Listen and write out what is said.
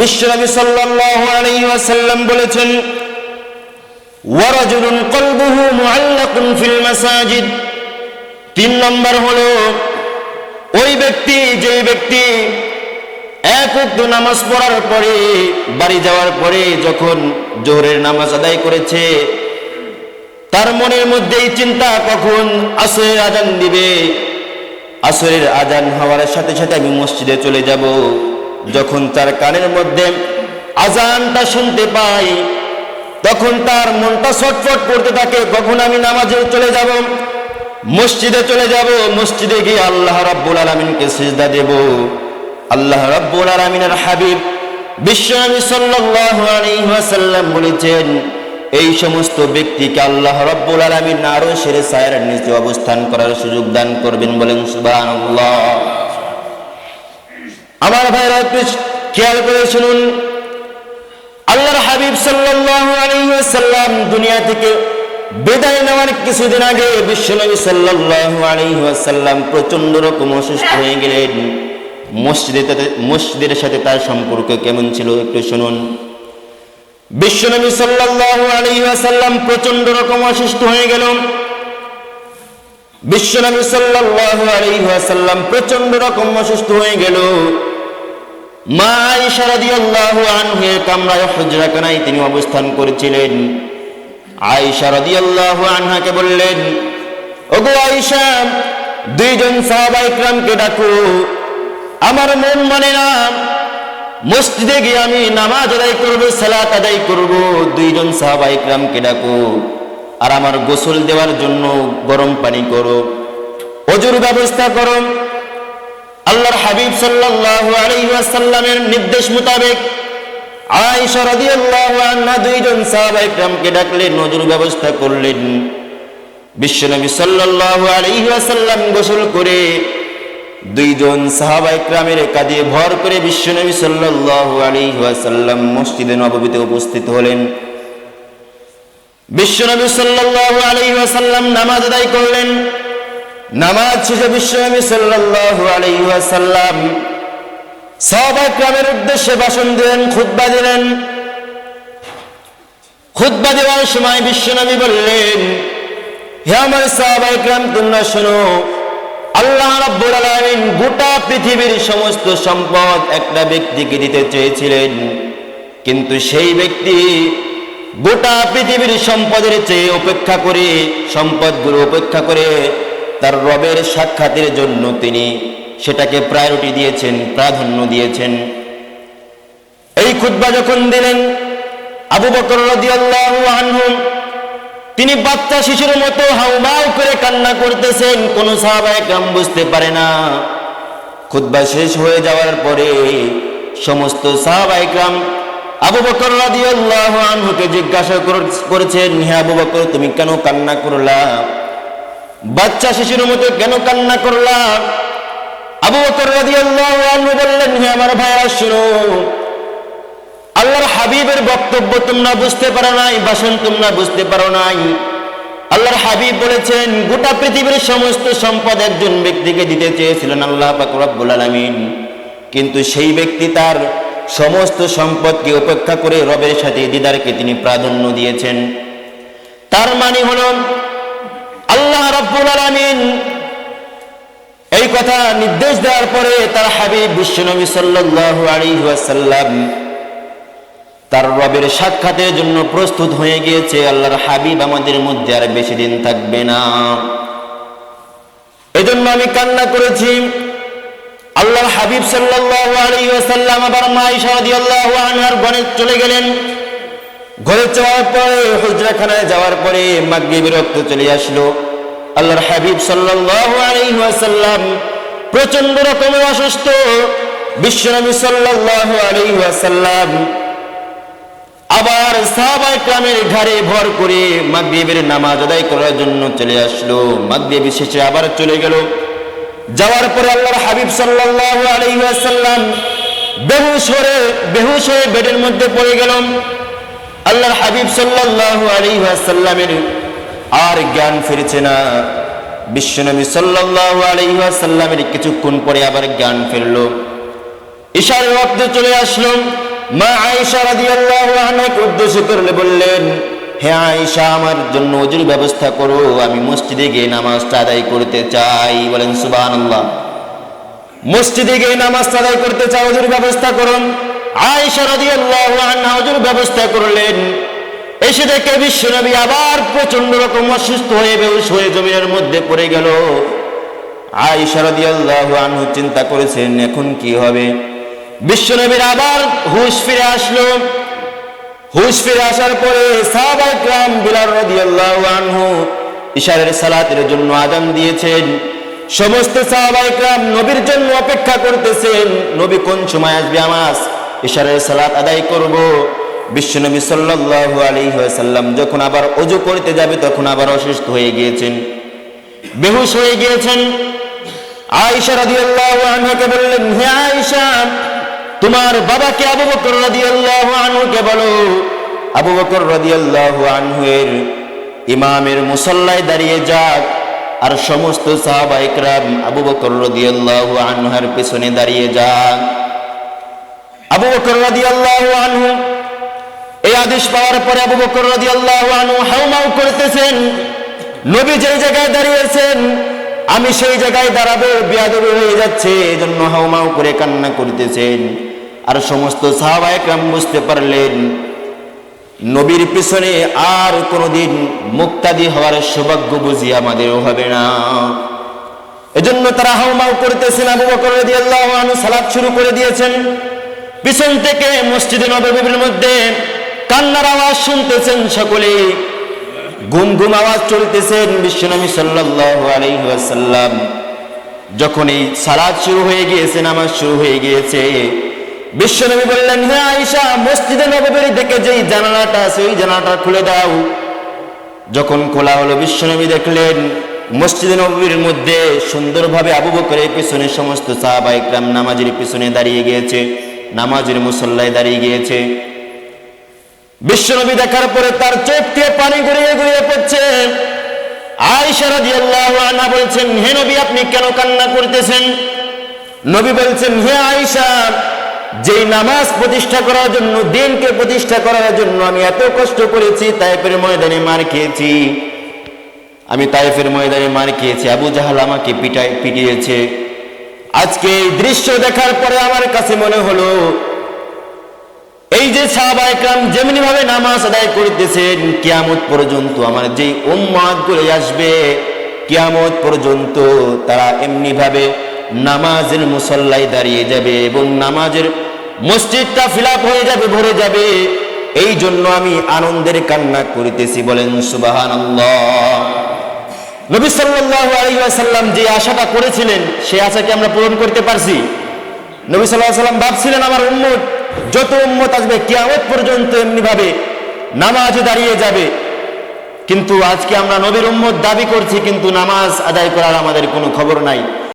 বিশ্বনবী সাল্লাল্লাহু আলাইহি ওয়াসাল্লাম বলেছেন, ওয়ারাজুলুন কলবুহু মুআল্লাকুন ফিল মাসাজিদ। 3 নম্বর হলো ওই ব্যক্তি, যে ব্যক্তি এক ওয়াক্ত নামাজ পড়ার পরে বাড়ি যাওয়ার পরে যখন জোহরের নামাজ আদায় করেছে, তার মনের মধ্যে এই চিন্তা, কখন আসরের আজান দিবে, আসরের আজান হওয়ার সাথে সাথে আমি মসজিদে চলে যাব। যখন তার কানের মধ্যে আজানটা শুনতে পাই, তখন তার মনটা ছটফট করতে থাকে, কখন আমি নামাজে চলে যাব, মসজিদে চলে যাব, মসজিদে গিয়ে আল্লাহ রাব্বুল আলামিনকে সিজদা দেব। আল্লাহ রাব্বুল আলামিনের হাবিব বিশ্বনবী সাল্লাল্লাহু আলাইহি ওয়াসাল্লাম বলেছেন, এই সমস্ত ব্যক্তিকে আল্লাহ রাব্বুল আলামিন আরশের ছায়ার নিচে অবস্থান করার সুযোগ দান করবেন। বলেন সুবহানাল্লাহ। আমার ভাইরা একটু খেয়াল করে শুনুন, আল্লাহর হাবিব সাল্লাল্লাহু আলাইহি ওয়াসাল্লাম দুনিয়া থেকে বিদায় নেওয়ার কিছুদিন আগে বিশ্বনবী সাল্লাল্লাহু আলাইহি ওয়াসাল্লাম প্রচন্ড রকম অসুস্থ হয়ে গেলেন। মসজিদের সাথে তার সম্পর্ক কেমন ছিল একটু শুনুন। বিশ্বনবী সাল্লাল্লাহু আলাইহি ওয়াসাল্লাম প্রচন্ড রকম অসুস্থ হয়ে গেল। বিশ্বনবী সাল্লাল্লাহু আলাইহি ওয়াসাল্লাম প্রচন্ড রকম অসুস্থ হয়ে গেল। মা আয়েশা রাদিয়াল্লাহু আনহা কামরায় হুজরাখানায় তিনি অবস্থান করেছিলেন। আয়েশা রাদিয়াল্লাহু আনহাকে বললেন, ওগো আয়েশা, 2 জন সাহাবা ইকরামকে ডাকো, আমার মন মানে না, মসজিদে গিয়ে আমি নামাজ আদায় করব, সালাত আদায় করব। 2 জন সাহাবা ইকরামকে ডাকো, আর আমার গোসল দেওয়ার জন্য গরম পানি করো, ওযুর ব্যবস্থা করো। আল্লাহর হাবিব সাল্লাল্লাহু আলাইহি ওয়াসাল্লামের নির্দেশ মোতাবেক আয়েশা রাদিয়াল্লাহু আনহা 2 জন সাহাবা ইকরামকে ডাকলেন, ওযুর ব্যবস্থা করলেন। বিশ্বনবী সাল্লাল্লাহু আলাইহি ওয়াসাল্লাম গোসল করে 2 জন সাহাবা ইকরামের কাঁধে ভর করে বিশ্বনবী সাল্লাল্লাহু আলাইহি ওয়াসাল্লাম মসজিদে নববীতে উপস্থিত হলেন। বিশ্বনবী সাল্লাল্লাহু আলাইহি ওয়াসাল্লাম নামাজ আদায় করলেন। নামাজ শেষে বিশ্বনবী সাল্লাল্লাহু আলাইহি ওয়াসাল্লাম সাহাবা ইকরামের উদ্দেশ্যে ভাষণ দিলেন, খুতবা দিলেন। খুতবা দেওয়ার সময় বিশ্বনবী বললেন, হে আমার সাহাবা ইকরাম, তোমরা শোনো, আল্লাহ রাব্বুল আলামিন গোটা পৃথিবীর সমস্ত সম্পদ একটা ব্যক্তিকে দিতে চেয়েছিলেন, কিন্তু সেই ব্যক্তি গোটা পৃথিবীর সম্পদের চেয়ে অপেক্ষা করে, সম্পদগুলো উপেক্ষা করে তার রবের সাক্ষাতের জন্য তিনি সেটাকে প্রায়োরিটি দিয়েছেন, প্রাধান্য দিয়েছেন। এই খুতবা যখন দিলেন, আবু বকর রাদিয়াল্লাহু আনহু তিনি বাচ্চা শিশুর মতো হাউমাউ করে কান্না করতেছেন। কোন সাহাবা একরাম বুঝতে পারে না। খুতবা শেষ হয়ে যাওয়ার পরে সমস্ত সাহাবা একরাম আবু বকর রাদিয়াল্লাহু আনহুকে জিজ্ঞাসা করেছেন, হে আবু বকর, তুমি কেন কান্না করলা? বাচ্চা শিশুর মতো কেন কান্না করলা? আবু বকর রাদিয়াল্লাহু আনহু বললেন, হে আমার ভাইরা, শুনো, আল্লাহর হাবিবের বক্তব্য তোমরা বুঝতে পারো নাই, ভাষণ তোমরা বুঝতে পারো নাই। আল্লাহর হাবিব বলেছেন, গোটা পৃথিবীর সমস্ত সম্পদ একজন ব্যক্তিকে দিতে চেয়েছিলেন আল্লাহ পাক রব্বুল আলামিন, কিন্তু সেই ব্যক্তি তার সমস্ত সম্পদকে উপেক্ষা করে রবের সাথে দিদারকে তিনি প্রাধান্য দিয়েছেন। তার মানে হলো আল্লাহ রাব্বুল আলামিন এই কথা নির্দেশ দেওয়ার পরে তার হাবিব বিশ্বনবী সাল্লাল্লাহু আলাইহি ওয়াসাল্লাম তার রবের সাক্ষাতের জন্য প্রস্তুত হয়ে গিয়েছে। আল্লাহর হাবিব আমাদের মধ্যে আর বেশি দিন থাকবে না, এজন্য আমি কান্না করেছি। আল্লাহর হাবিব সাল্লাল্লাহু আলাইহি ওয়াসাল্লাম আবার মা আয়েশা রাদিয়াল্লাহু আনহার ঘরে চলে গেলেন। ঘরে যাওয়ার পরে, হুজরাখানায় যাওয়ার পরে মাগরিবের ওয়াক্ত চলে আসলো। আল্লাহর হাবিব সাল্লাল্লাহু আলাইহি ওয়াসাল্লাম প্রচন্ড রকমের অসুস্থ। বিশ্বনবী সাল্লাল্লাহু আলাইহি ওয়াসাল্লাম আবার সাহাবায়ে কেরামের ঘাড়ে ভর করে মাগরিবের নামাজ আদায় করার জন্য চলে আসলো। মাগরিব শেষে আবার চলে গেল। যাওয়ার পরে আল্লাহর হাবিব সাল্লাল্লাহু আলাইহি ওয়াসাল্লাম বেহুশ হয়ে বেডের মধ্যে পড়ে গেল। আল্লাহর হাবিব সাল্লাল্লাহু আলাইহি ওয়াসাল্লামের আর জ্ঞান ফিরছে না। বিশ্বনবী সাল্লাল্লাহু আলাইহি ওয়াসাল্লামের কিছুক্ষণ পরে আবার জ্ঞান ফিরল। ইশার ওয়াক্ত চলে আসলো। মা আয়েশা রাদিয়াল্লাহু আনহাকে উদ্দেশ্য করে বললেন, হে আয়েশা, আমার জন্য ওযুর ব্যবস্থা করো, আমি মসজিদে গিয়ে নামাজটা আদায় করতে চাই। বলেন সুবহানাল্লাহ। মসজিদে গিয়ে নামাজটা আদায় করতে চাই, ওযুর ব্যবস্থা করুন। আয়েশা রাদিয়াল্লাহু আনহা ওযুর ব্যবস্থা করলেন। এসে দেখে বিশ্বনবী আবার প্রচন্ড রকম অসুস্থ হয়ে বেহুশ হয়ে জমিনের মধ্যে পড়ে গেল। আয়েশা রাদিয়াল্লাহু আনহা চিন্তা করেছেন এখন কি হবে। বিশ্বনবীর আবার হুঁশ ফিরে আসলো। হুঁশ ফিরে আসার পরে সাহাবায়ে কেরাম বিলাল রাদিয়াল্লাহু আনহু ইশারের সালাতের জন্য আযান দিয়েছেন। সমস্ত সাহাবায়ে কেরাম নবীর জন্য অপেক্ষা করতেছেন, নবী কোন সময় আসবে, আমার ইশারের সালাত আদায় করব। বিশ্বনবী সাল্লাল্লাহু আলাইহি ওয়াসাল্লাম যখন আবার ওযু করতে যাবে তখন আবার অসুস্থ হয়ে গিয়েছেন, বেহুশ হয়ে গিয়েছেন। আয়েশা রাদিয়াল্লাহু আনহাকে বললেন, হে আয়েশা, তোমার বাবাকে আবু বকর রাদিয়াল্লাহু আনহুকে বলো, আবু বকর রাদিয়াল্লাহু আনহু এর ইমামের মুসাল্লায় দাঁড়িয়ে যাক, আর সমস্ত সাহাবায়ে কেরাম আবু বকর রাদিয়াল্লাহু আনহুর পিছনে দাঁড়িয়ে যাক। আবু বকর রাদিয়াল্লাহু আনহু এই আদেশ পাওয়ার পরে আবু বকর রাদিয়াল্লাহু আনহু হাউমাউ করতেছেন, নবী যেই জায়গায় দাঁড়িয়েছেন আমি সেই জায়গায় দাঁড়াবো, বেয়াদবি হয়ে যাচ্ছে, এজন্য হাউমাউ করে কান্না করতেছেন। আর সমস্ত সাহাবায়ে কেরাম বুঝতে পারলেন নবীর পিছনে আর কোনোদিন মুক্তাদি হওয়ার সৌভাগ্য বুঝি আমাদেরও হবে না। এজন্য তারা হাউমাউ করতেছেন। আবু বকর রাদিয়াল্লাহু আনহু সালাত শুরু করে দিয়েছেন। পিছন থেকে মসজিদে নববীর মধ্যে কান্নার আওয়াজ শুনতেছেন সকলে, ঘুম ঘুম আওয়াজ চলতেছেন। বিশ্বনবী সাল্লাল্লাহু আলাইহি ওয়াসাল্লাম যখন এই সালাত শুরু হয়ে গিয়েছে, নামাজ শুরু হয়ে গিয়েছে, বিশ্বনবী বললেন, হে আয়েশা, মসজিদে নববীর দিকে যেই জানালাটা আছে ওই জানালাটা খুলে দাও। যখন খোলা হলো বিশ্বনবী দেখলেন মসজিদে নববীর মধ্যে সুন্দরভাবে আবু বকরের পিছনে সমস্ত সাহাবায়ে কেরাম নামাজের পিছনে দাঁড়িয়ে গিয়েছে, নামাজের মুসল্লায় দাঁড়িয়ে গিয়েছে। বিশ্বনবী দেখার পরে তার চোখ দিয়ে পানি গড়িয়ে গড়িয়ে পড়ছে। আয়েশা রাদিয়াল্লাহু আনহা বলছেন, হে নবী, আপনি কেন কান্না করতেছেন? নবী বলছেন, হে আয়েশা, যেই নামাজ প্রতিষ্ঠা করার জন্য, দ্বীনকে প্রতিষ্ঠা করার জন্য আমি এত কষ্ট করেছি, তায়েফের ময়দানে মার খেয়েছি, আমি তায়েফের ময়দানে মার খেয়েছি, আবু জাহাল আমাকে পিটিয়েছে। আজকে এই দৃশ্য দেখার পরে আমার কাছে মনে হলো এই যে সাহাবায়ে কেরাম যেমনি ভাবে নামাজ আদায় করতেছেন, কিয়ামত পর্যন্ত আমার যেই উম্মত গুলো আসবে, কিয়ামত পর্যন্ত তারা এমনি ভাবে নামাজের মুসল্লায় দাঁড়িয়ে যাবে এবং নামাজের মসজিদটা ফিলাপ হয়ে যাবে, ভরে যাবে। এই জন্য আমি আনন্দের কান্না করিতেছি। বলেন সুবহানাল্লাহ। নবী সাল্লাল্লাহু আলাইহি ওয়াসাল্লাম যে আশাটা করেছিলেন সেই আশা কি আমরা পূরণ করতে পারছি? নবী সাল্লাল্লাহু আলাইহি ওয়াসাল্লাম ভাবছিলেন আমার উম্মত, যত উম্মত আসবে কিয়ামত পর্যন্ত এমনি ভাবে নামাজে দাঁড়িয়ে যাবে। কিন্তু আজকে আমরা নবীর উম্মত দাবি করছি, কিন্তু নামাজ আদায় করার আমাদের কোনো খবর নাই।